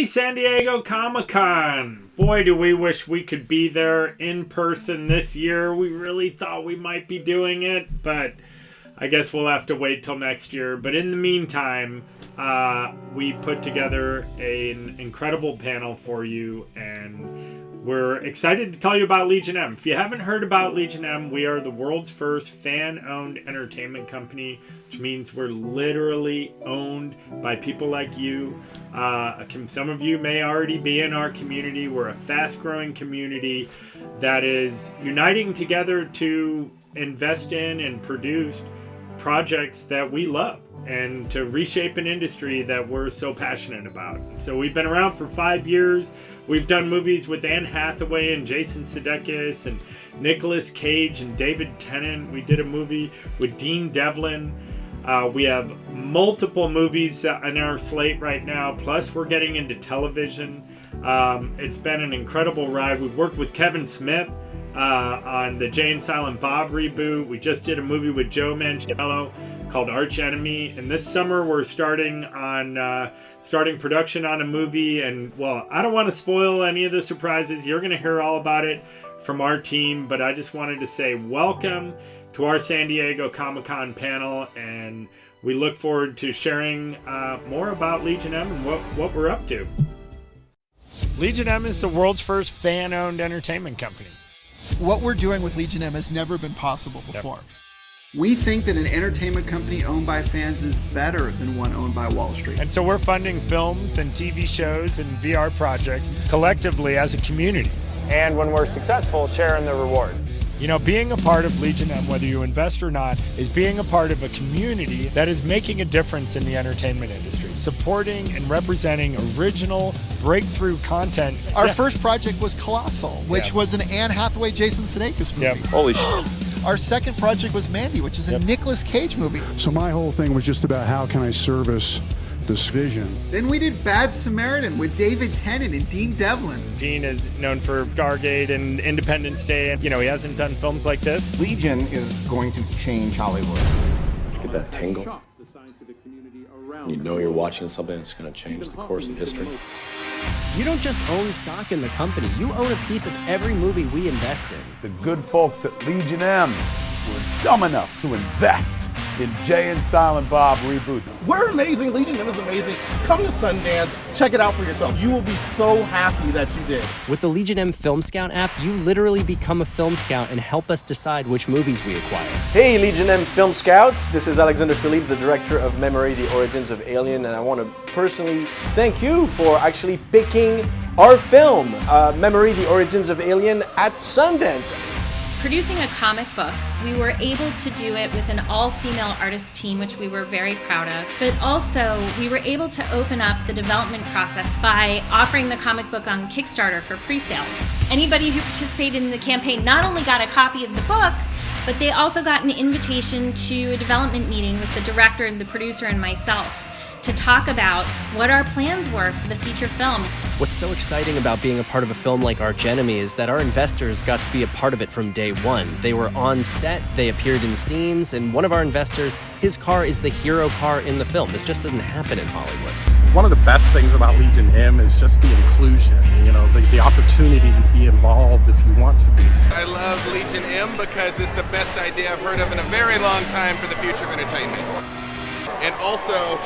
San Diego Comic-Con. Boy, do we wish we could be there in person this year. We really thought we might be doing it, but I guess we'll have to wait till next year. But in the meantime, we put together an incredible panel for you, and we're excited to tell you about Legion M. If you haven't heard about Legion M, we are the world's first fan-owned entertainment company, which means we're literally owned by people like you. Some of you may already be in our community. We're a fast-growing community that is uniting together to invest in and produce projects that we love and to reshape an industry that we're so passionate about. So we've been around for 5 years. We've done movies with Anne Hathaway and Jason Sudeikis and Nicolas Cage and David Tennant. We did a movie with Dean Devlin. We have multiple movies on our slate right now, plus we're getting into television. It's been an incredible ride. We've worked with Kevin Smith on the Jay and Silent Bob reboot. We just did a movie with Joe Manganiello called Archenemy, and this summer we're starting production on a movie. And well, I don't want to spoil any of the surprises. You're going to hear all about it from our team, but I just wanted to say welcome to our San Diego Comic-Con panel, and we look forward to sharing more about Legion M and what we're up to. Legion M is the world's first fan-owned entertainment company. What we're doing with Legion M has never been possible before. Yep. We think that an entertainment company owned by fans is better than one owned by Wall Street. And so we're funding films and TV shows and VR projects collectively as a community. And when we're successful, sharing the reward. You know, being a part of Legion M, whether you invest or not, is being a part of a community that is making a difference in the entertainment industry, supporting and representing original breakthrough content. Our first project was Colossal, which was an Anne Hathaway, Jason Sudeikis movie. Yep. Holy shit. Our second project was Mandy, which is a Nicolas Cage movie. So my whole thing was just about how can I service this vision. Then we did Bad Samaritan with David Tennant and Dean Devlin. Dean is known for Stargate and Independence Day, and he hasn't done films like this. Legion is going to change Hollywood. Get that tingle? You know you're watching something that's going to change the course of history. You don't just own stock in the company, you own a piece of every movie we invest in. The good folks at Legion M were dumb enough to invest in Jay and Silent Bob reboot. We're amazing. Legion M is amazing. Come to Sundance, check it out for yourself. You will be so happy that you did. With the Legion M Film Scout app, you literally become a film scout and help us decide which movies we acquire. Hey, Legion M Film Scouts. This is Alexander Philippe, the director of Memory, The Origins of Alien, and I want to personally thank you for actually picking our film, Memory, The Origins of Alien, at Sundance. Producing a comic book, we were able to do it with an all-female artist team, which we were very proud of. But also, we were able to open up the development process by offering the comic book on Kickstarter for pre-sales. Anybody who participated in the campaign not only got a copy of the book, but they also got an invitation to a development meeting with the director and the producer and myself to talk about what our plans were for the feature film. What's so exciting about being a part of a film like Archenemy is that our investors got to be a part of it from day one. They were on set, they appeared in scenes, and one of our investors, his car is the hero car in the film. This just doesn't happen in Hollywood. One of the best things about Legion M is just the inclusion, the opportunity to be involved if you want to be. I love Legion M because it's the best idea I've heard of in a very long time for the future of entertainment. And also,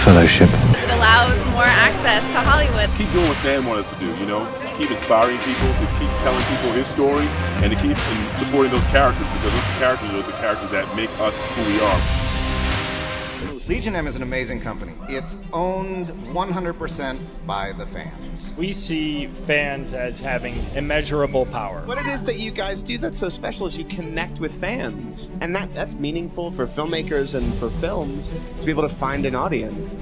Fellowship. It allows more access to Hollywood. Keep doing what Stan wanted us to do, to keep inspiring people, to keep telling people his story, and to keep supporting those characters, because those characters are the characters that make us who we are. Legion M is an amazing company. It's owned 100% by the fans. We see fans as having immeasurable power. What it is that you guys do that's so special is you connect with fans. And that's meaningful for filmmakers and for films to be able to find an audience.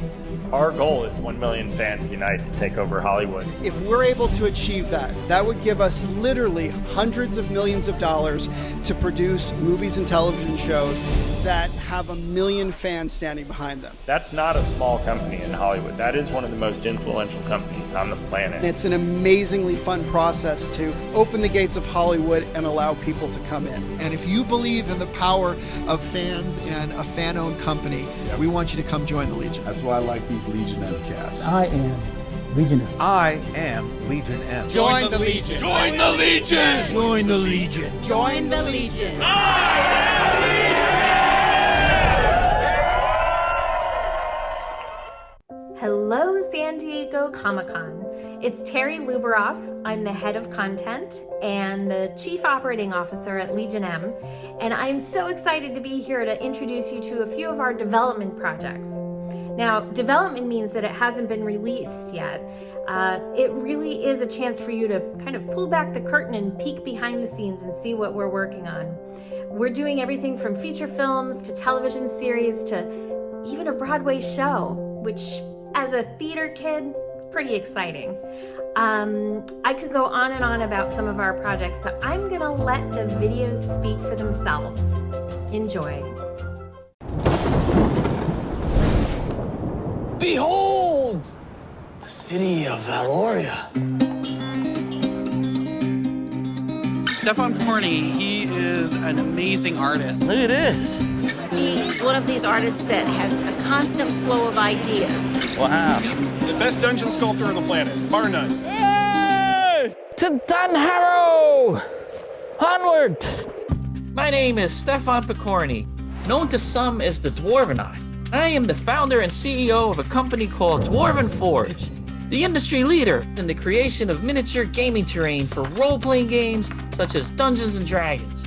Our goal is 1 million fans unite to take over Hollywood. If we're able to achieve that, that would give us literally hundreds of millions of dollars to produce movies and television shows that have 1 million fans standing behind. behind them. That's not a small company in Hollywood. That is one of the most influential companies on the planet. And it's an amazingly fun process to open the gates of Hollywood and allow people to come in. And if you believe in the power of fans and a fan-owned company, we want you to come join the Legion. That's why I like these Legion M cats. I am Legion M. I am Legion M. Join the Legion. Join the Legion. Join the Legion. Join the Legion. Hello, San Diego Comic-Con. It's Terry Luberoff. I'm the head of content and the chief operating officer at Legion M, and I'm so excited to be here to introduce you to a few of our development projects. Now, development means that it hasn't been released yet. It really is a chance for you to kind of pull back the curtain and peek behind the scenes and see what we're working on. We're doing everything from feature films to television series to even a Broadway show, which as a theater kid, pretty exciting. I could go on and on about some of our projects, but I'm gonna let the videos speak for themselves. Enjoy. Behold! The city of Valoria. Stefan Corney, he is an amazing artist. Look at this. He's one of these artists that has a constant flow of ideas. Wow. The best dungeon sculptor on the planet, bar none. Hey! To Dunharrow! Onward! My name is Stefan Picorni, known to some as the Dwarvenaut. I am the founder and CEO of a company called Dwarven Forge, the industry leader in the creation of miniature gaming terrain for role-playing games such as Dungeons & Dragons.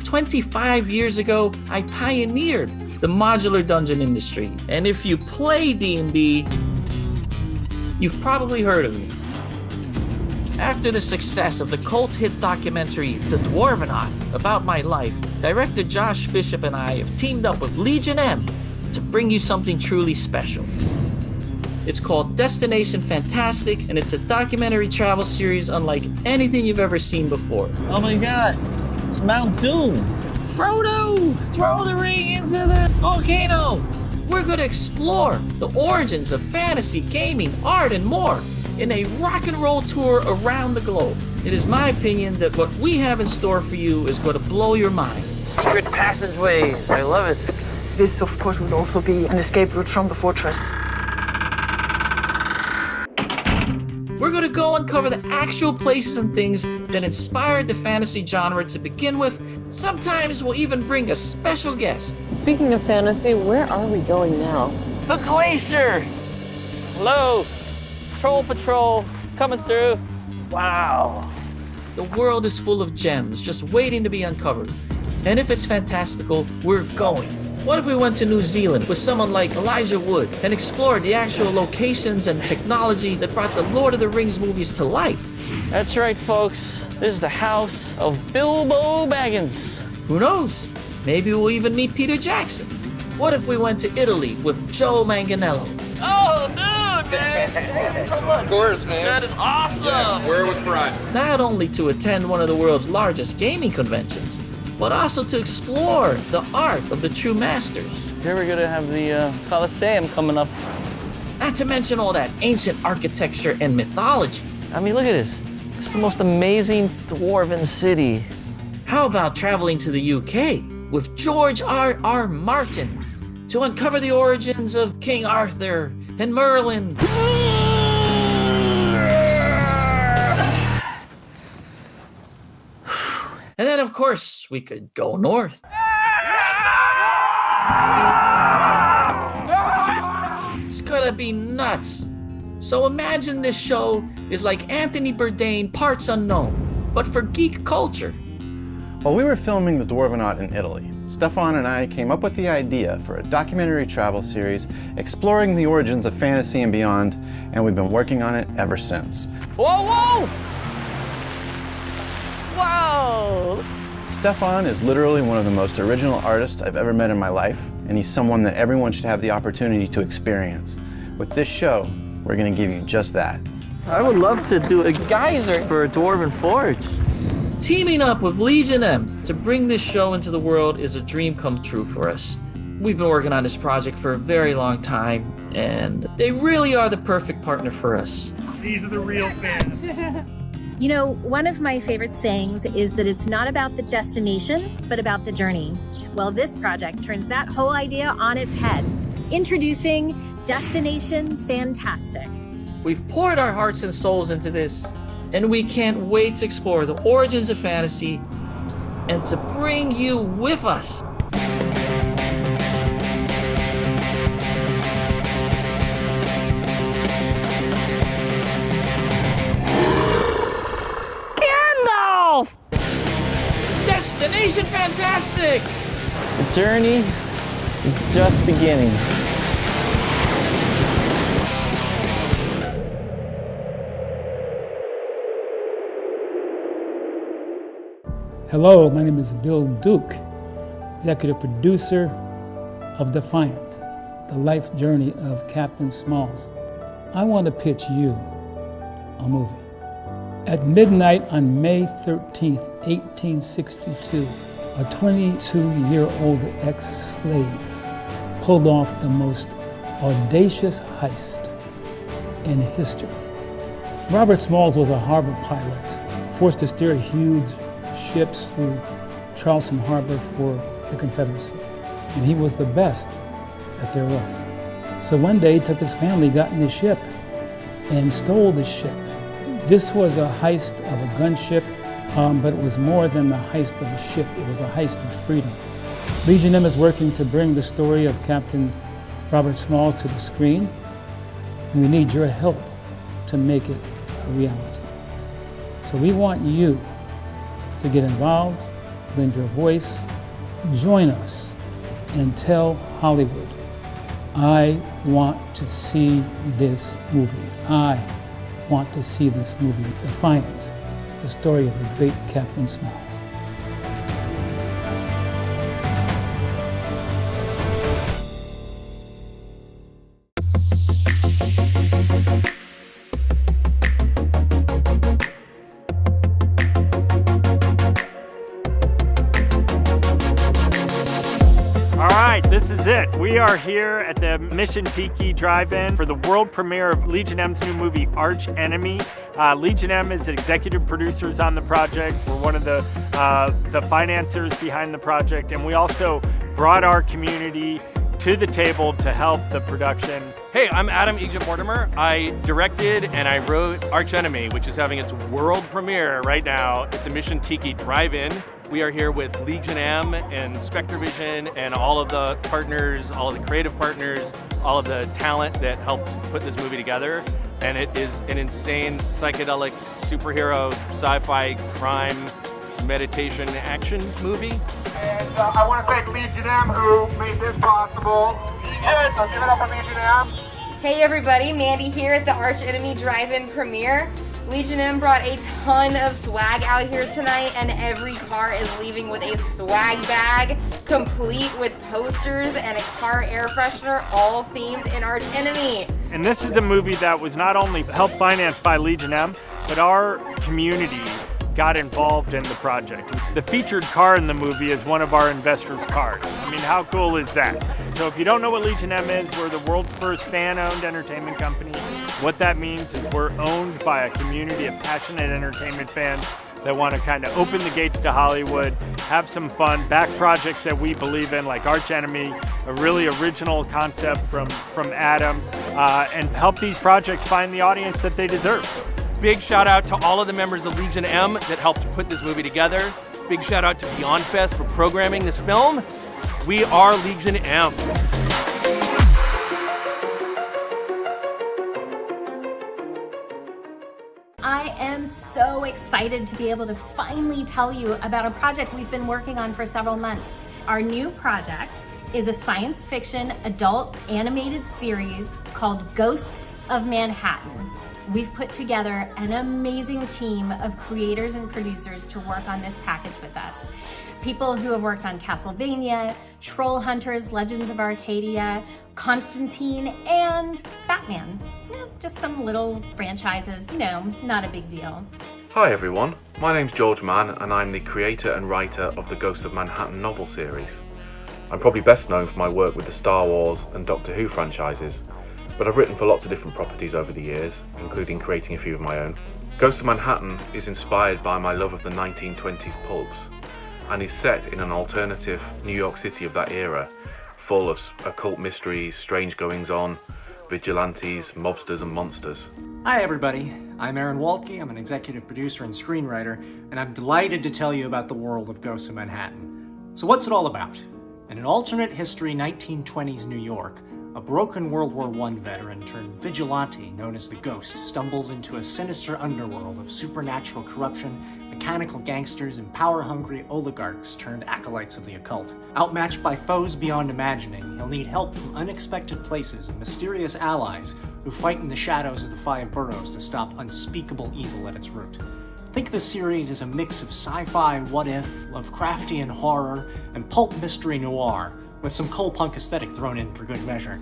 25 years ago, I pioneered the modular dungeon industry, and if you play D&D, you've probably heard of me. After the success of the cult hit documentary The Dwarvenaut about my life, director Josh Bishop and I have teamed up with Legion M to bring you something truly special. It's called Destination Fantastic, and it's a documentary travel series unlike anything you've ever seen before. Oh my god, it's Mount Doom! Frodo! Throw the ring into the volcano! We're gonna explore the origins of fantasy, gaming, art, and more in a rock and roll tour around the globe. It is my opinion that what we have in store for you is going to blow your mind. Secret passageways, I love it. This, of course, would also be an escape route from the fortress. We're going to go uncover the actual places and things that inspired the fantasy genre to begin with. Sometimes we'll even bring a special guest. Speaking of fantasy, where are we going now? The Glacier! Hello, Troll Patrol, coming through. Wow. The world is full of gems just waiting to be uncovered. And if it's fantastical, we're going. What if we went to New Zealand with someone like Elijah Wood and explored the actual locations and technology that brought the Lord of the Rings movies to life? That's right, folks. This is the house of Bilbo Baggins. Who knows? Maybe we'll even meet Peter Jackson. What if we went to Italy with Joe Manganiello? Oh, dude, man. Of course, man. That is awesome. Yeah, wear it with pride. Not only to attend one of the world's largest gaming conventions, but also to explore the art of the true masters. Here we're gonna have the Colossal coming up. Not to mention all that ancient architecture and mythology. I mean, look at this. It's the most amazing dwarven city. How about traveling to the UK with George R.R. Martin to uncover the origins of King Arthur and Merlin? And then, of course, we could go north. It's gonna be nuts. So imagine this show is like Anthony Bourdain Parts Unknown, but for geek culture. While we were filming The Dwarvenaut in Italy, Stefan and I came up with the idea for a documentary travel series exploring the origins of fantasy and beyond, and we've been working on it ever since. Whoa, whoa! Wow! Stefan is literally one of the most original artists I've ever met in my life, and he's someone that everyone should have the opportunity to experience. With this show, we're gonna give you just that. I would love to do a geyser for a Dwarven Forge. Teaming up with Legion M to bring this show into the world is a dream come true for us. We've been working on this project for a very long time, and they really are the perfect partner for us. These are the real fans. You know, one of my favorite sayings is that it's not about the destination, but about the journey. Well, this project turns that whole idea on its head. Introducing Destination Fantastic. We've poured our hearts and souls into this, and we can't wait to explore the origins of fantasy and to bring you with us. Gandalf! Destination Fantastic! The journey is just beginning. Hello, my name is Bill Duke, executive producer of Defiant, the life journey of Captain Smalls. I want to pitch you a movie. At midnight on May 13th, 1862, a 22-year-old ex-slave pulled off the most audacious heist in history. Robert Smalls was a harbor pilot, forced to steer huge ships through Charleston Harbor for the Confederacy. And he was the best that there was. So one day he took his family, got in the ship, and stole the ship. This was a heist of a gunship, but it was more than the heist of a ship. It was a heist of freedom. Legion M is working to bring the story of Captain Robert Smalls to the screen, and we need your help to make it a reality. So we want you to get involved, lend your voice, join us, and tell Hollywood, I want to see this movie. I want to see this movie, Defiant, the story of the great Captain Smalls. This is it. We are here at the Mission Tiki Drive-In for the world premiere of Legion M's new movie, Archenemy. Legion M is executive producers on the project. We're one of the financiers behind the project, and we also brought our community to the table to help the production. Hey, I'm Adam Egypt Mortimer. I directed and I wrote Archenemy, which is having its world premiere right now at the Mission Tiki Drive-In. We are here with Legion M and SpectreVision and all of the partners, all of the creative partners, all of the talent that helped put this movie together. And it is an insane psychedelic superhero sci-fi crime meditation action movie. And I want to thank Legion M who made this possible. Good, so give it up for Legion M. Hey everybody, Mandy here at the Archenemy Drive-In premiere. Legion M brought a ton of swag out here tonight, and every car is leaving with a swag bag, complete with posters and a car air freshener, all themed in Archenemy. And this is a movie that was not only helped financed by Legion M, but our community got involved in the project. The featured car in the movie is one of our investors' cars. I mean, how cool is that? So if you don't know what Legion M is, we're the world's first fan-owned entertainment company. What that means is we're owned by a community of passionate entertainment fans that want to kind of open the gates to Hollywood, have some fun, back projects that we believe in, like Archenemy, a really original concept from Adam, and help these projects find the audience that they deserve. Big shout out to all of the members of Legion M that helped put this movie together. Big shout out to Beyond Fest for programming this film. We are Legion M. I am so excited to be able to finally tell you about a project we've been working on for several months. Our new project is a science fiction adult animated series called Ghosts of Manhattan. We've put together an amazing team of creators and producers to work on this package with us. People who have worked on Castlevania, Troll Hunters, Legends of Arcadia, Constantine, and Batman. Just some little franchises, not a big deal. Hi everyone, my name's George Mann and I'm the creator and writer of the Ghosts of Manhattan novel series. I'm probably best known for my work with the Star Wars and Doctor Who franchises, but I've written for lots of different properties over the years, including creating a few of my own. Ghosts of Manhattan is inspired by my love of the 1920s pulps, and is set in an alternative New York City of that era, full of occult mysteries, strange goings-on, vigilantes, mobsters and monsters. Hi everybody, I'm Aaron Waltke, I'm an executive producer and screenwriter, and I'm delighted to tell you about the world of Ghosts of Manhattan. So what's it all about? In an alternate history 1920s New York, a broken World War I veteran turned vigilante known as the Ghost stumbles into a sinister underworld of supernatural corruption, mechanical gangsters, and power-hungry oligarchs turned acolytes of the occult. Outmatched by foes beyond imagining, he'll need help from unexpected places and mysterious allies who fight in the shadows of the five boroughs to stop unspeakable evil at its root. Think the series is a mix of sci-fi what-if, Lovecraftian horror, and pulp mystery noir, with some coal punk aesthetic thrown in for good measure,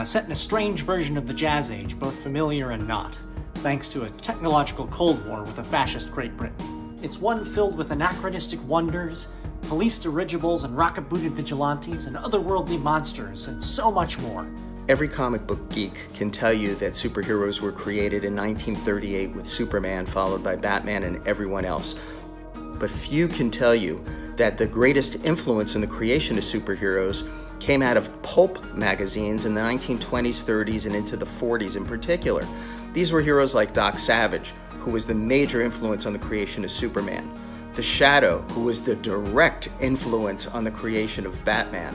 set in a strange version of the Jazz Age, both familiar and not, thanks to a technological Cold War with a fascist Great Britain. It's one filled with anachronistic wonders, police dirigibles and rocket-booted vigilantes, and otherworldly monsters, and so much more. Every comic book geek can tell you that superheroes were created in 1938 with Superman, followed by Batman and everyone else. But few can tell you that the greatest influence in the creation of superheroes came out of pulp magazines in the 1920s, 30s, and into the 40s in particular. These were heroes like Doc Savage, who was the major influence on the creation of Superman. The Shadow, who was the direct influence on the creation of Batman.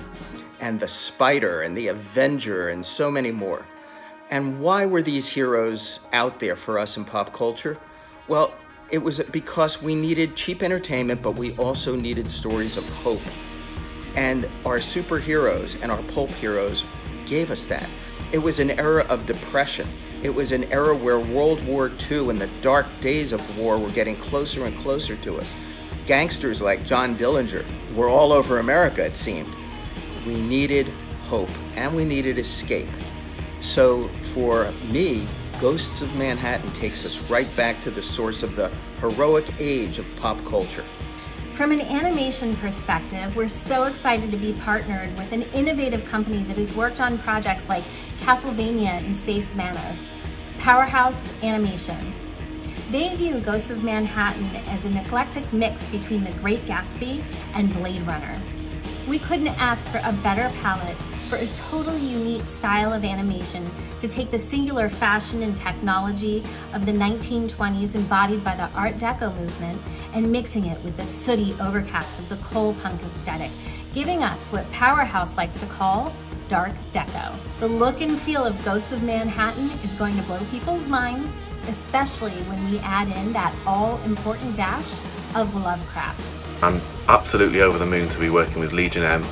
And the Spider and the Avenger and so many more. And why were these heroes out there for us in pop culture? Well, it was because we needed cheap entertainment, but we also needed stories of hope. And our superheroes and our pulp heroes gave us that. It was an era of depression. It was an era where World War II and the dark days of war were getting closer and closer to us. Gangsters like John Dillinger were all over America, it seemed. We needed hope, and we needed escape. So for me, Ghosts of Manhattan takes us right back to the source of the heroic age of pop culture. From an animation perspective, we're so excited to be partnered with an innovative company that has worked on projects like Castlevania and Seis Manos, Powerhouse Animation. They view Ghosts of Manhattan as an eclectic mix between The Great Gatsby and Blade Runner. We couldn't ask for a better palette for a totally unique style of animation to take the singular fashion and technology of the 1920s embodied by the Art Deco movement and mixing it with the sooty overcast of the coal punk aesthetic, giving us what Powerhouse likes to call dark deco. The look and feel of Ghosts of Manhattan is going to blow people's minds, especially when we add in that all-important dash of Lovecraft. I'm absolutely over the moon to be working with Legion M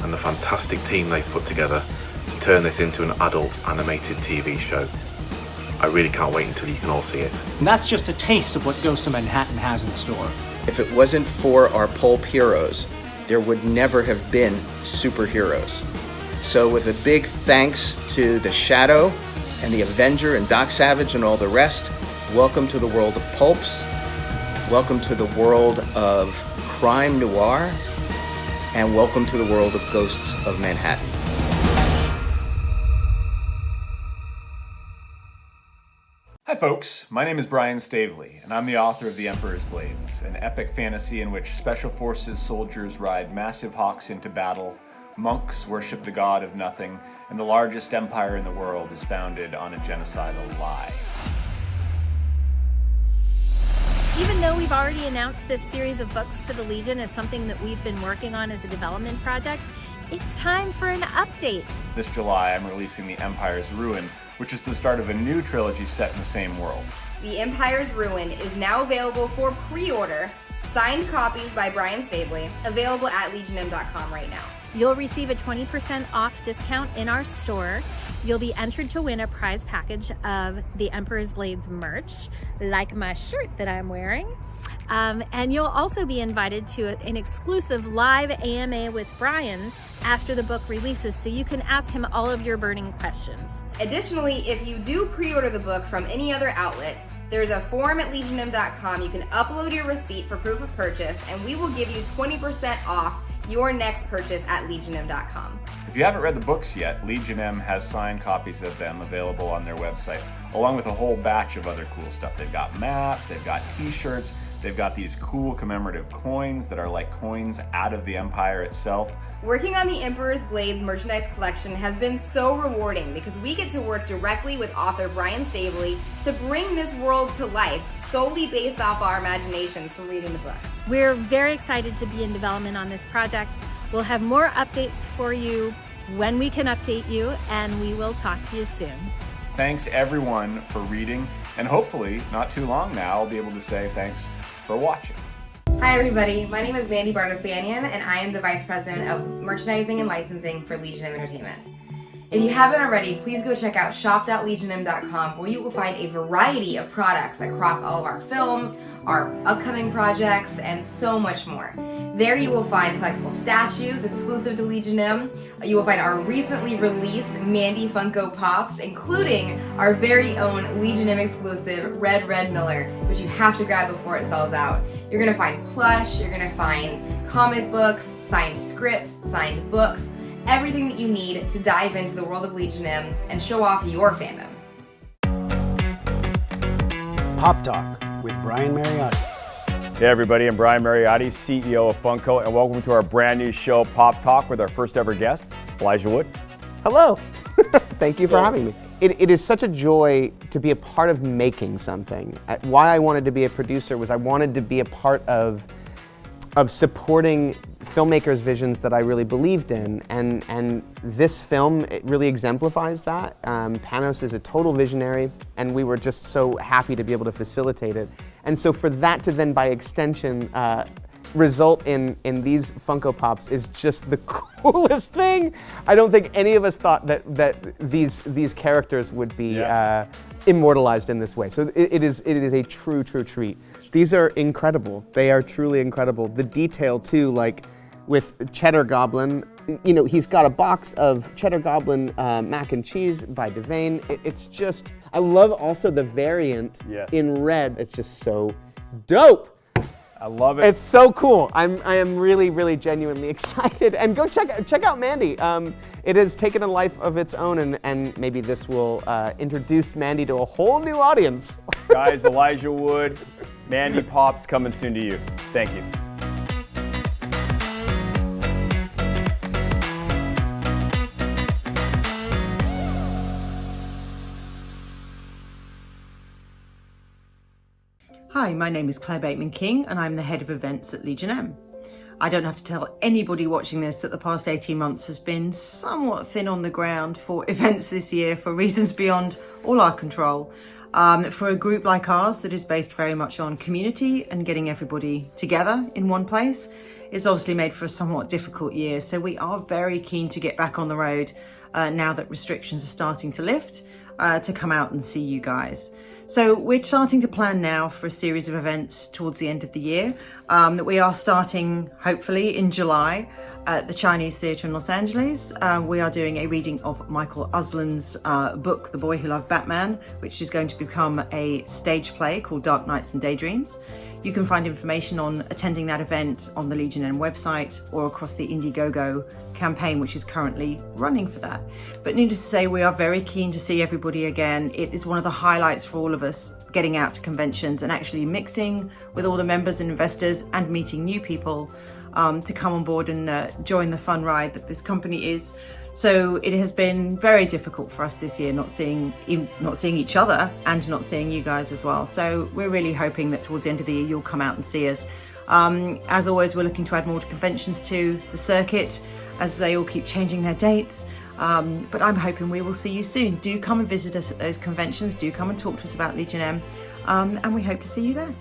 and the fantastic team they've put together to turn this into an adult animated TV show. I really can't wait until you can all see it. And that's just a taste of what Ghosts of Manhattan has in store. If it wasn't for our pulp heroes, there would never have been superheroes. So with a big thanks to the Shadow and the Avenger and Doc Savage and all the rest, welcome to the world of pulps. Welcome to the world of crime noir, and welcome to the world of Ghosts of Manhattan. Hi folks, my name is Brian Staveley, and I'm the author of The Emperor's Blades, an epic fantasy in which special forces soldiers ride massive hawks into battle, monks worship the god of nothing, and the largest empire in the world is founded on a genocidal lie. Even though we've already announced this series of books to the Legion as something that we've been working on as a development project, it's time for an update. This July, I'm releasing The Empire's Ruin, which is the start of a new trilogy set in the same world. The Empire's Ruin is now available for pre-order, signed copies by Brian Staveley, available at legionm.com right now. You'll receive a 20% off discount in our store. You'll be entered to win a prize package of the Emperor's Blades merch, like my shirt that I'm wearing. And you'll also be invited to an exclusive live AMA with Brian after the book releases, so you can ask him all of your burning questions. Additionally, if you do pre-order the book from any other outlet, there's a form at legionm.com. You can upload your receipt for proof of purchase, and we will give you 20% off your next purchase at legionm.com. If you haven't read the books yet, Legion M has signed copies of them available on their website, along with a whole batch of other cool stuff. They've got maps, they've got t-shirts, they've got these cool commemorative coins that are like coins out of the Empire itself. Working on the Emperor's Blades merchandise collection has been so rewarding because we get to work directly with author Brian Staveley to bring this world to life solely based off our imaginations from reading the books. We're very excited to be in development on this project. We'll have more updates for you when we can update you, and we will talk to you soon. Thanks everyone for reading, and hopefully, not too long now, I'll be able to say thanks for watching. Hi everybody, my name is Mandy Bartos-Banyan, and I am the Vice President of Merchandising and Licensing for Legion M Entertainment. If you haven't already, please go check out shop.legionm.com, where you will find a variety of products across all of our films, our upcoming projects, and so much more. There you will find collectible statues exclusive to Legion M. You will find our recently released Mandy Funko Pops, including our very own Legion M exclusive Red Miller, which you have to grab before it sells out. You're gonna find plush, you're gonna find comic books, signed scripts, signed books, everything that you need to dive into the world of Legion M and show off your fandom. Pop Talk with Brian Mariotti. Hey everybody, I'm Brian Mariotti, CEO of Funko, and welcome to our brand new show, Pop Talk, with our first ever guest, Elijah Wood. Hello. Thank you for having me. It is such a joy to be a part of making something. Why I wanted to be a producer was I wanted to be a part of supporting filmmakers' visions that I really believed in, and this film, it really exemplifies that. Panos is a total visionary, and we were just so happy to be able to facilitate it. And so for that to then, by extension, result in these Funko Pops is just the coolest thing. I don't think any of us thought that these characters would be immortalized in this way. So it is a true treat. These are incredible. They are truly incredible. The detail too, like with Cheddar Goblin, you know, he's got a box of Cheddar Goblin mac and cheese by Devane. It's just, I love also the variant in red. It's just so dope. I love it. It's so cool. I am really genuinely excited. And go check out Mandy. It has taken a life of its own, and maybe this will introduce Mandy to a whole new audience. Guys, Elijah Wood, Mandy Pops coming soon to you. Thank you. Hi, my name is Claire Bateman-King, and I'm the head of events at Legion M. I don't have to tell anybody watching this that the past 18 months has been somewhat thin on the ground for events this year for reasons beyond all our control. For a group like ours that is based very much on community and getting everybody together in one place, it's obviously made for a somewhat difficult year. So we are very keen to get back on the road now that restrictions are starting to lift, to come out and see you guys. So we're starting to plan now for a series of events towards the end of the year that we are starting hopefully in July at the Chinese Theatre in Los Angeles. We are doing a reading of Michael Uslan's book, The Boy Who Loved Batman, which is going to become a stage play called Dark Nights and Daydreams. You can find information on attending that event on the Legion M website or across the Indiegogo campaign, which is currently running for that. But needless to say, we are very keen to see everybody again. It is one of the highlights for all of us, getting out to conventions and actually mixing with all the members and investors and meeting new people to come on board and join the fun ride that this company is. So it has been very difficult for us this year, not seeing each other and not seeing you guys as well. So we're really hoping that towards the end of the year, you'll come out and see us. As always, we're looking to add more conventions to the circuit as they all keep changing their dates. But I'm hoping we will see you soon. Do come and visit us at those conventions. Do come and talk to us about Legion M. And we hope to see you there.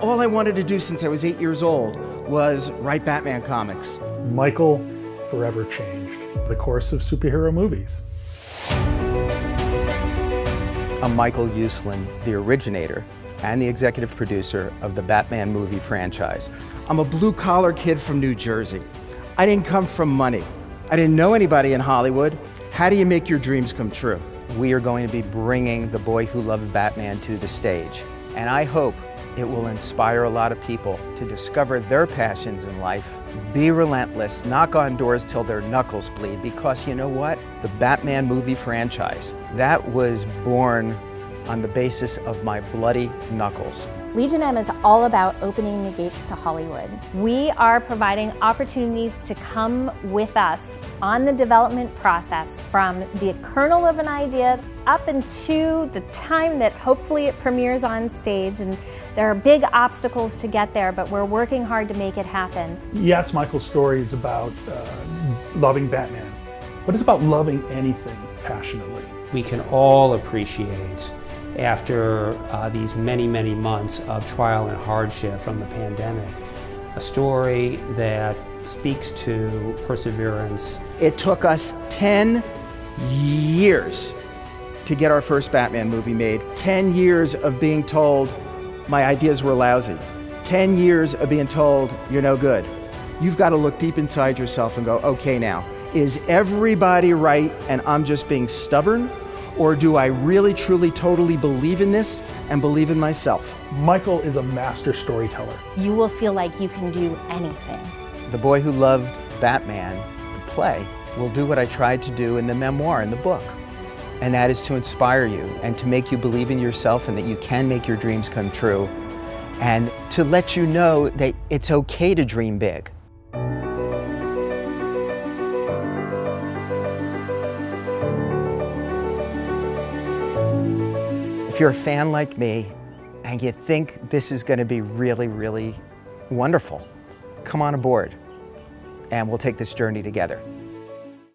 All I wanted to do since I was 8 years old was write Batman comics. Michael forever changed the course of superhero movies. I'm Michael Uslan, the originator and the executive producer of the Batman movie franchise. I'm a blue-collar kid from New Jersey. I didn't come from money. I didn't know anybody in Hollywood. How do you make your dreams come true? We are going to be bringing The Boy Who Loved Batman to the stage, and I hope it will inspire a lot of people to discover their passions in life, be relentless, knock on doors till their knuckles bleed, because you know what? The Batman movie franchise, that was born on the basis of my bloody knuckles. Legion M is all about opening the gates to Hollywood. We are providing opportunities to come with us on the development process from the kernel of an idea up into the time that hopefully it premieres on stage. And there are big obstacles to get there, but we're working hard to make it happen. Yes, Michael's story is about loving Batman, but it's about loving anything passionately. We can all appreciate, after these many, many months of trial and hardship from the pandemic, a story that speaks to perseverance. It took us 10 years to get our first Batman movie made. 10 years of being told my ideas were lousy. 10 years of being told you're no good. You've got to look deep inside yourself and go, okay now, is everybody right and I'm just being stubborn? Or do I really, truly, totally believe in this and believe in myself? Michael is a master storyteller. You will feel like you can do anything. The boy who loved Batman, the play, will do what I tried to do in the memoir, in the book. And that is to inspire you and to make you believe in yourself and that you can make your dreams come true. And to let you know that it's okay to dream big. If you're a fan like me and you think this is going to be really, really wonderful, come on aboard and we'll take this journey together.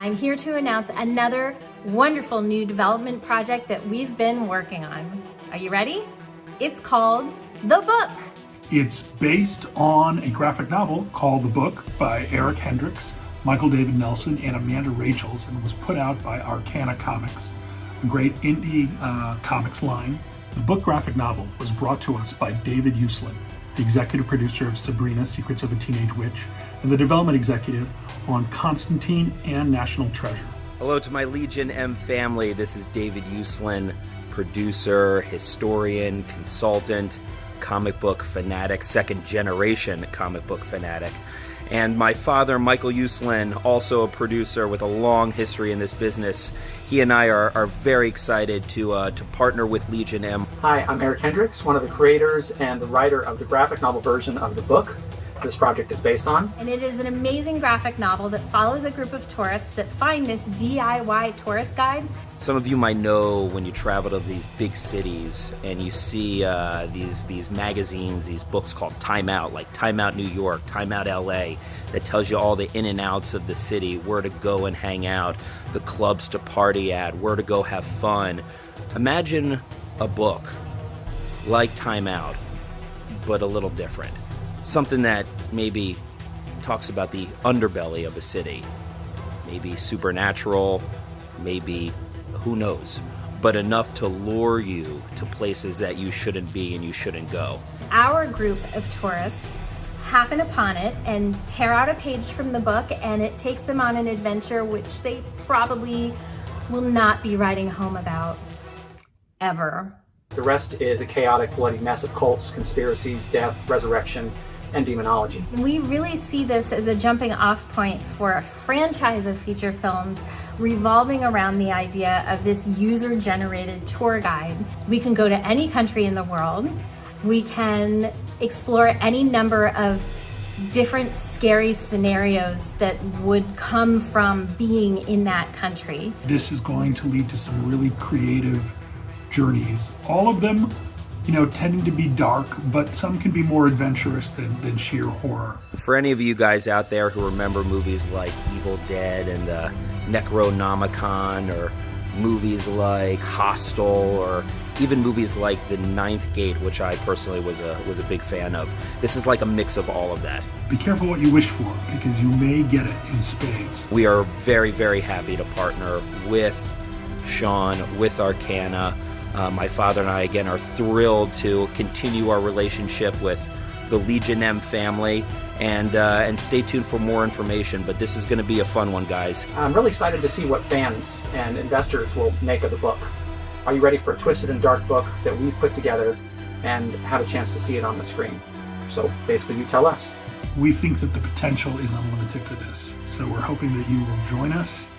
I'm here to announce another wonderful new development project that we've been working on. Are you ready? It's called The Book. It's based on a graphic novel called The Book by Eric Hendricks, Michael David Nelson, and Amanda Rachels, and was put out by Archenemy Comics, a great indie comics line. The book graphic novel was brought to us by David Uslan, the executive producer of Sabrina, Secrets of a Teenage Witch, and the development executive on Constantine and National Treasure. Hello to my Legion M family. This is David Uslan, producer, historian, consultant, comic book fanatic, second generation comic book fanatic. And my father, Michael Uslan, also a producer with a long history in this business. He and I are very excited to partner with Legion M. Hi, I'm Eric Hendricks, one of the creators and the writer of the graphic novel version of The Book this project is based on. And it is an amazing graphic novel that follows a group of tourists that find this DIY tourist guide. Some of you might know when you travel to these big cities and you see these magazines, these books called Time Out, like Time Out New York, Time Out LA, that tells you all the in and outs of the city, where to go and hang out, the clubs to party at, where to go have fun. Imagine a book like Time Out, but a little different. Something that maybe talks about the underbelly of a city, maybe supernatural, maybe who knows, but enough to lure you to places that you shouldn't be and you shouldn't go. Our group of tourists happen upon it and tear out a page from the book, and it takes them on an adventure which they probably will not be writing home about ever. The rest is a chaotic, bloody mess of cults, conspiracies, death, resurrection, and demonology. We really see this as a jumping off point for a franchise of feature films revolving around the idea of this user-generated tour guide. We can go to any country in the world. We can explore any number of different scary scenarios that would come from being in that country. This is going to lead to some really creative journeys. All of them, tending to be dark, but some can be more adventurous than sheer horror. For any of you guys out there who remember movies like Evil Dead and Necronomicon, or movies like Hostel, or even movies like The Ninth Gate, which I personally was a big fan of. This is like a mix of all of that. Be careful what you wish for, because you may get it in spades. We are very, very happy to partner with Sean, with Arcana. My father and I, again, are thrilled to continue our relationship with the Legion M family, and stay tuned for more information, but this is going to be a fun one, guys. I'm really excited to see what fans and investors will make of the book. Are you ready for a twisted and dark book that we've put together and have a chance to see it on the screen. So basically, you tell us. We think that the potential is unlimited for this, so we're hoping that you will join us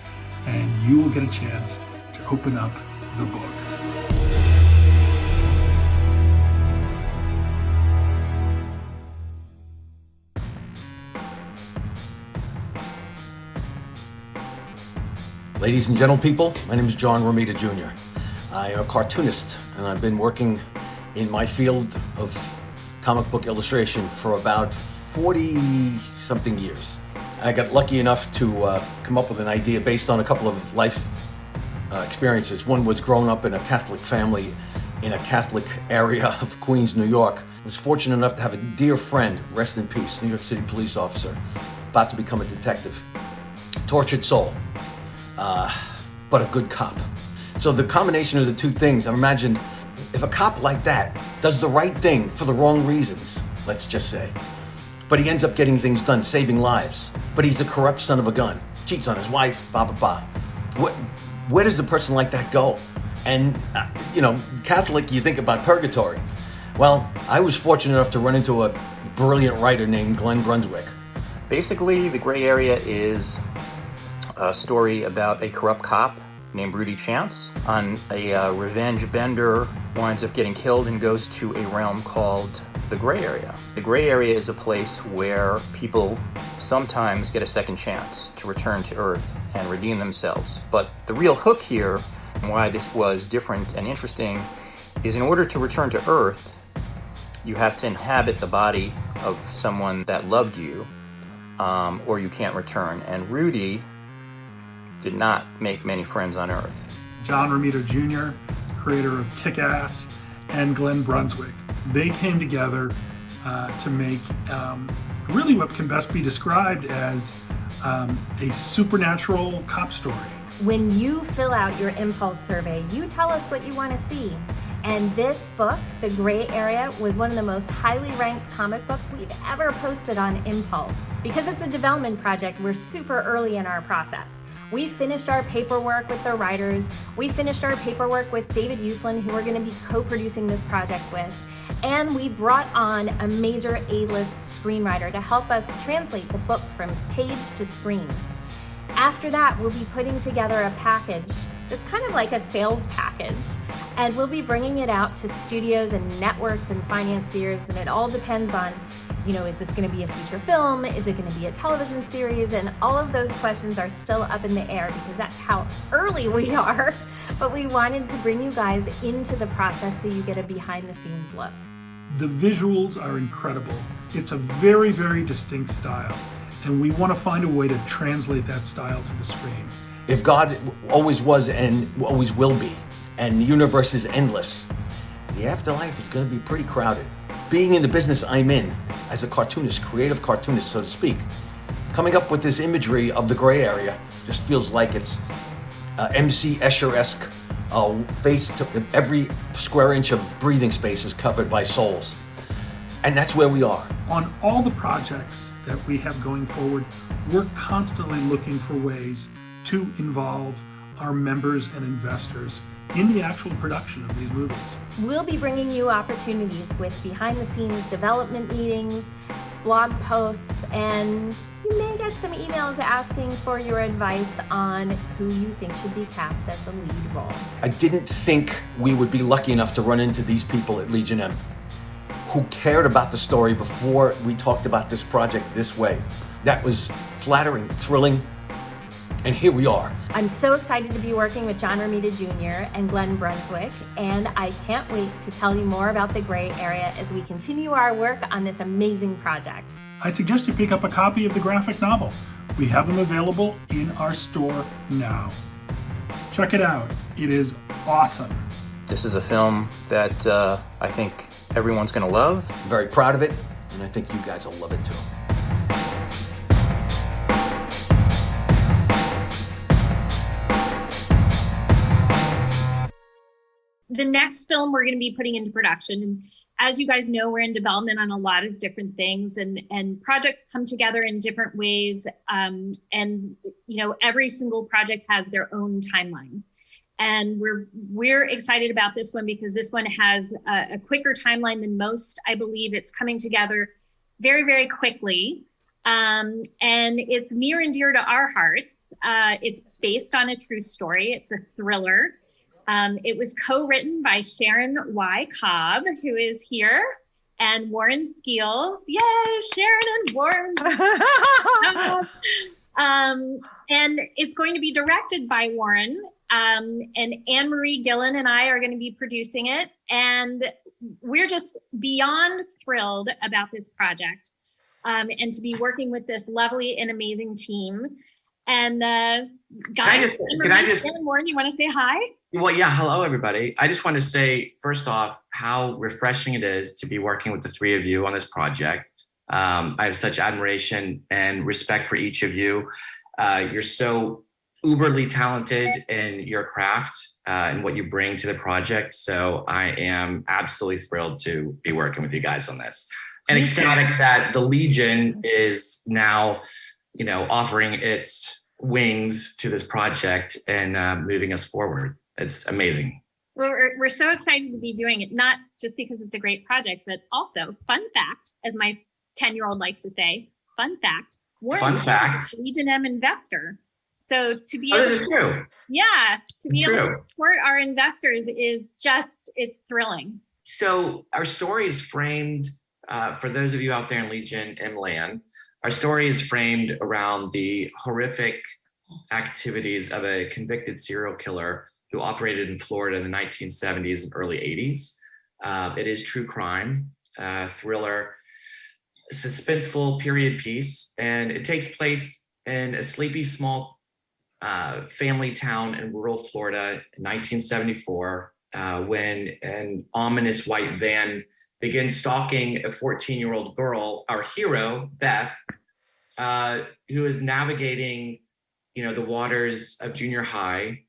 and you will get a chance to open up the book. Ladies and gentle people, my name is Romita Jr. I am a cartoonist, and I've been working in my field of comic book illustration for about 40-something years. I got lucky enough to come up with an idea based on a couple of life experiences. One was growing up in a Catholic family in a Catholic area of Queens, New York. I was fortunate enough to have a dear friend, rest in peace, New York City police officer, about to become a detective. Tortured soul. But a good cop. So the combination of the two things, I imagined if a cop like that does the right thing for the wrong reasons, let's just say, but he ends up getting things done, saving lives, but he's a corrupt son of a gun, cheats on his wife, where does a person like that go? And, Catholic, you think about purgatory. Well, I was fortunate enough to run into a brilliant writer named Glenn Brunswick. Basically, The Gray Area is a story about a corrupt cop named Rudy Chance. On a revenge bender winds up getting killed and goes to a realm called the Gray Area. The Gray Area is a place where people sometimes get a second chance to return to Earth and redeem themselves. But the real hook here, and why this was different and interesting, is in order to return to Earth, you have to inhabit the body of someone that loved you, or you can't return. And Rudy did not make many friends on Earth. Romita Jr., creator of Kick-Ass, and Glenn Brunswick. They came together to make really what can best be described as a supernatural cop story. When you fill out your impulse survey, you tell us what you want to see. And this book, The Gray Area, was one of the most highly ranked comic books we've ever posted on Impulse. Because it's a development project, we're super early in our process. We finished our paperwork with the writers. We finished our paperwork with David Uslan, who we're going to be co-producing this project with. And we brought on a major A-list screenwriter to help us translate the book from page to screen. After that, we'll be putting together a package that's kind of like a sales package. And we'll be bringing it out to studios and networks and financiers, and it all depends on, is this going to be a feature film? Is it going to be a television series? And all of those questions are still up in the air because that's how early we are. But we wanted to bring you guys into the process so you get a behind-the-scenes look. The visuals are incredible. It's a very, very distinct style, and we want to find a way to translate that style to the screen. If God always was and always will be, and the universe is endless, the afterlife is going to be pretty crowded. Being in the business I'm in, as a cartoonist, creative cartoonist, so to speak, coming up with this imagery of the Gray Area just feels like it's MC Escher-esque. Face to every square inch of breathing space is covered by souls. And that's where we are. On all the projects that we have going forward, we're constantly looking for ways to involve our members and investors in the actual production of these movies. We'll be bringing you opportunities with behind-the-scenes development meetings, blog posts, and you may get some emails asking for your advice on who you think should be cast as the lead role. I didn't think we would be lucky enough to run into these people at Legion M who cared about the story before we talked about this project this way. That was flattering, thrilling, and here we are. I'm so excited to be working with Romita Jr. and Glenn Brunswick, and I can't wait to tell you more about the Gray Area as we continue our work on this amazing project. I suggest you pick up a copy of the graphic novel. We have them available in our store now. Check it out. It is awesome. This is a film that I think everyone's going to love. I'm very proud of it, and I think you guys will love it too. The next film we're going to be putting into production, and as you guys know, we're in development on a lot of different things, and projects come together in different ways. And every single project has their own timeline. And we're excited about this one because this one has a quicker timeline than most. I believe it's coming together very, very quickly. And it's near and dear to our hearts. It's based on a true story. It's a thriller. It was co-written by Sharon Y. Cobb, who is here, and Warren Skeels. Yay, Sharon and Warren. And it's going to be directed by Warren. And Anne-Marie Gillen and I are going to be producing it. And we're just beyond thrilled about this project. And to be working with this lovely and amazing team. And guys, Warren, you want to say hi? Well, yeah, hello, everybody. I just want to say, first off, how refreshing it is to be working with the three of you on this project. I have such admiration and respect for each of you. You're so uberly talented in your craft and what you bring to the project. So I am absolutely thrilled to be working with you guys on this. And ecstatic that the Legion is now, offering its wings to this project and moving us forward. It's amazing. Well, we're so excited to be doing it, not just because it's a great project, but also, fun fact, as my 10-year-old likes to say, fun fact, Warren is a Legion M investor. So to be able to support our investors is just, it's thrilling. So our story is framed, for those of you out there in Legion M land, our story is framed around the horrific activities of a convicted serial killer who operated in Florida in the 1970s and early 80s. It is true crime, thriller, suspenseful period piece, and it takes place in a sleepy small family town in rural Florida in 1974 when an ominous white van begins stalking a 14-year-old girl, our hero, Beth, who is navigating, the waters of junior high.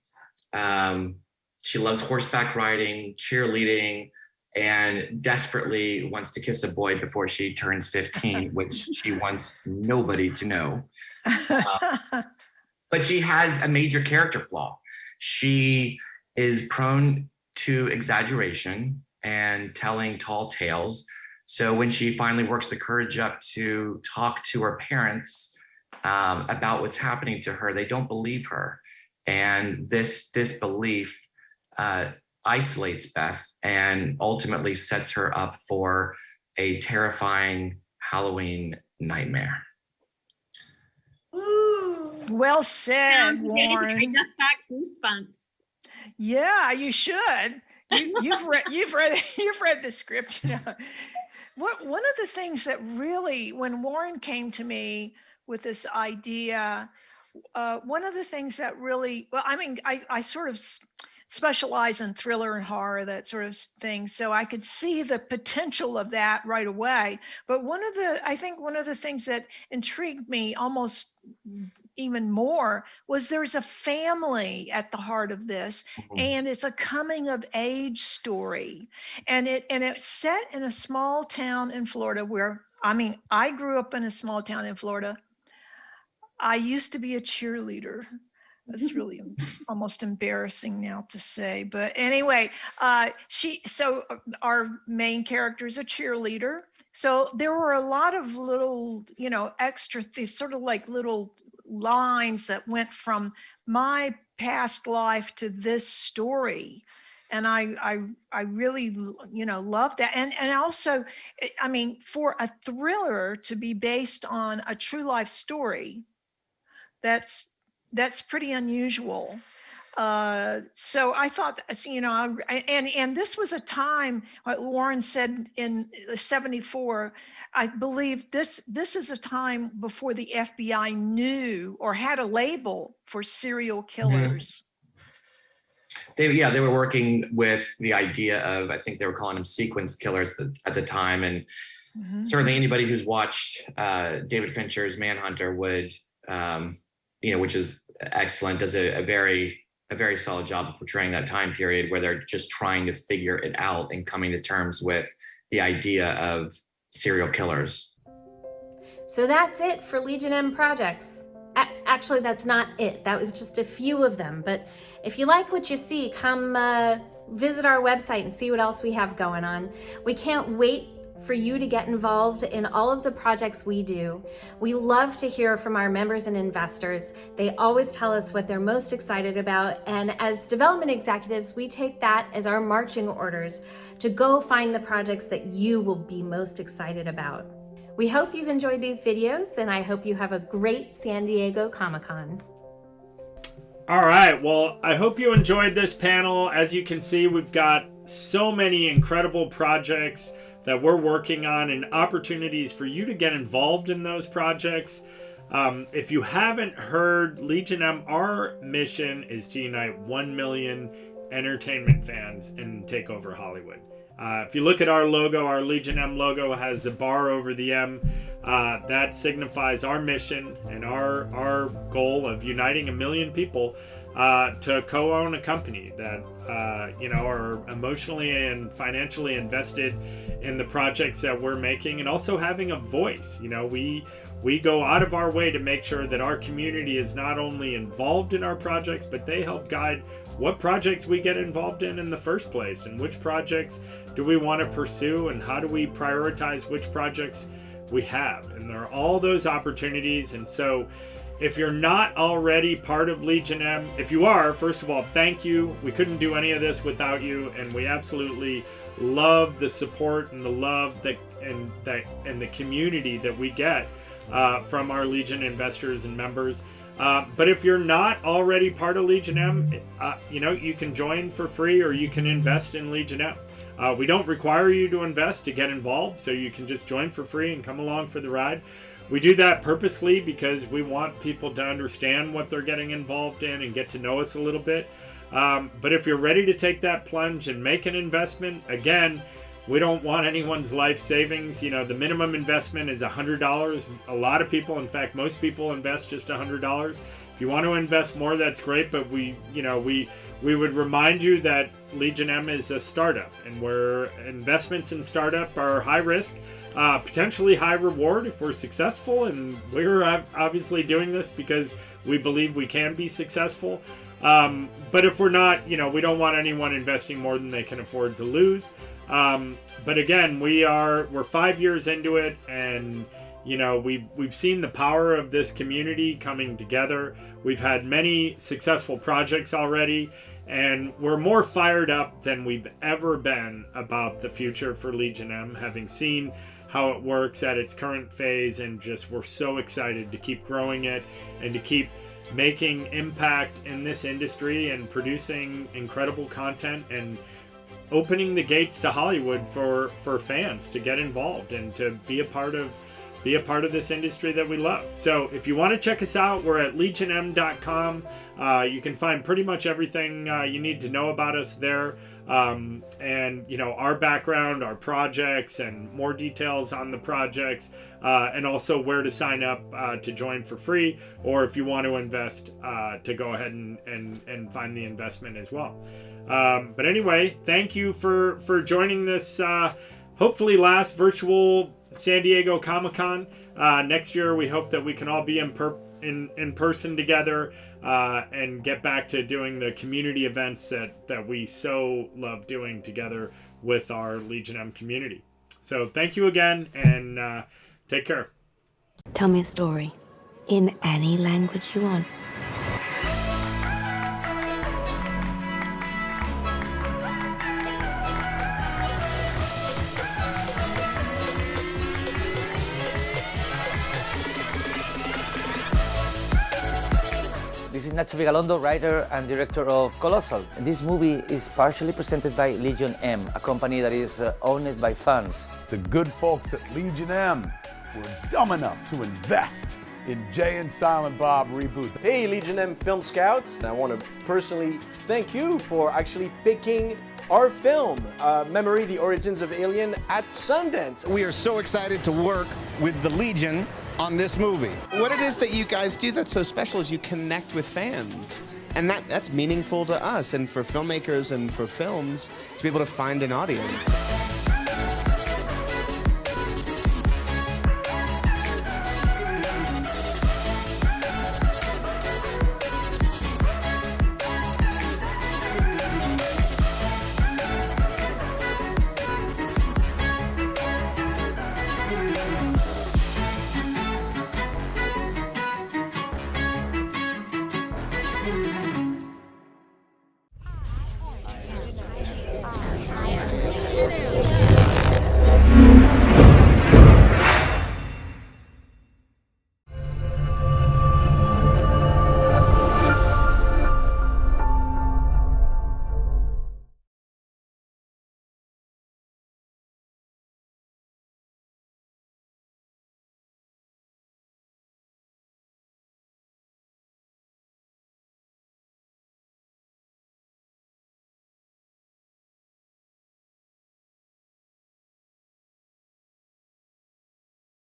She loves horseback riding, cheerleading, and desperately wants to kiss a boy before she turns 15, which she wants nobody to know. But she has a major character flaw. She is prone to exaggeration and telling tall tales. So when she finally works the courage up to talk to her parents about what's happening to her, they don't believe her. And this disbelief isolates Beth and ultimately sets her up for a terrifying Halloween nightmare. Ooh. Well said, Warren. I just got goosebumps. Yeah, you should. You've read the script. One of the things that really, when Warren came to me with this idea, one of the things that really, I sort of specialize in thriller and horror, that sort of thing. So I could see the potential of that right away. But I think one of the things that intrigued me almost even more was there's a family at the heart of this, and it's a coming of age story. And it's set in a small town in Florida where, I grew up in a small town in Florida. I used to be a cheerleader. That's really almost embarrassing now to say, but anyway, so our main character is a cheerleader. So there were a lot of little, extra, these sort of like little lines that went from my past life to this story. And I really, love that. And also, for a thriller to be based on a true life story, that's pretty unusual. So I thought, and this was a time, what Warren said in 74, I believe this is a time before the FBI knew or had a label for serial killers. Mm-hmm. They were working with the idea of, I think they were calling them sequence killers at the time. And certainly anybody who's watched David Fincher's Manhunter would, which is excellent, does a very solid job of portraying that time period where they're just trying to figure it out and coming to terms with the idea of serial killers. So that's it for Legion M Projects. Actually, that's not it. That was just a few of them. But if you like what you see, come visit our website and see what else we have going on. We can't wait for you to get involved in all of the projects we do. We love to hear from our members and investors. They always tell us what they're most excited about. And as development executives, we take that as our marching orders to go find the projects that you will be most excited about. We hope you've enjoyed these videos, and I hope you have a great San Diego Comic-Con. All right, well, I hope you enjoyed this panel. As you can see, we've got so many incredible projects that we're working on and opportunities for you to get involved in those projects. If you haven't heard, Legion M, our mission is to unite 1 million entertainment fans and take over Hollywood. If you look at our logo, our Legion M logo has a bar over the M. That signifies our mission and our goal of uniting 1 million people to co-own a company that are emotionally and financially invested in the projects that we're making, and also having a voice. We go out of our way to make sure that our community is not only involved in our projects, but they help guide what projects we get involved in the first place, and which projects do we want to pursue, and how do we prioritize which projects we have. And there are all those opportunities. And so if you're not already part of Legion M, if you are, first of all, thank you. We couldn't do any of this without you, and we absolutely love the support and the love and the community that we get from our Legion investors and members. But if you're not already part of Legion M, you can join for free, or you can invest in Legion M. We don't require you to invest to get involved, so you can just join for free and come along for the ride. We do that purposely because we want people to understand what they're getting involved in and get to know us a little bit. But if you're ready to take that plunge and make an investment, again, we don't want anyone's life savings. The minimum investment is $100. A lot of people, in fact, most people invest just $100. If you want to invest more, that's great, but we would remind you that Legion M is a startup, and where investments in startup are high risk, potentially high reward if we're successful, and we're obviously doing this because we believe we can be successful. But if we're not, we don't want anyone investing more than they can afford to lose. But again, we're 5 years into it, and we've seen the power of this community coming together. We've had many successful projects already, and we're more fired up than we've ever been about the future for Legion M, having seen how it works at its current phase, and we're so excited to keep growing it and to keep making impact in this industry and producing incredible content and opening the gates to Hollywood for fans to get involved and to be a part of this industry that we love. So if you want to check us out, we're at legionm.com. You can find pretty much everything you need to know about us there. And our background, our projects, and more details on the projects, and also where to sign up to join for free, or if you want to invest, to go ahead and find the investment as well. But anyway, thank you for joining this hopefully last virtual San Diego Comic-Con. Next year, we hope that we can all be in person together and get back to doing the community events that we so love doing together with our Legion M community. So thank you again, and take care. Tell me a story in any language you want. This is Nacho Vigalondo, writer and director of Colossal. This movie is partially presented by Legion M, a company that is owned by fans. The good folks at Legion M were dumb enough to invest in Jay and Silent Bob reboot. Hey, Legion M Film Scouts. I want to personally thank you for actually picking our film, Memory, The Origins of Alien, at Sundance. We are so excited to work with the Legion on this movie. What it is that you guys do that's so special is you connect with fans. And that's meaningful to us and for filmmakers and for films to be able to find an audience.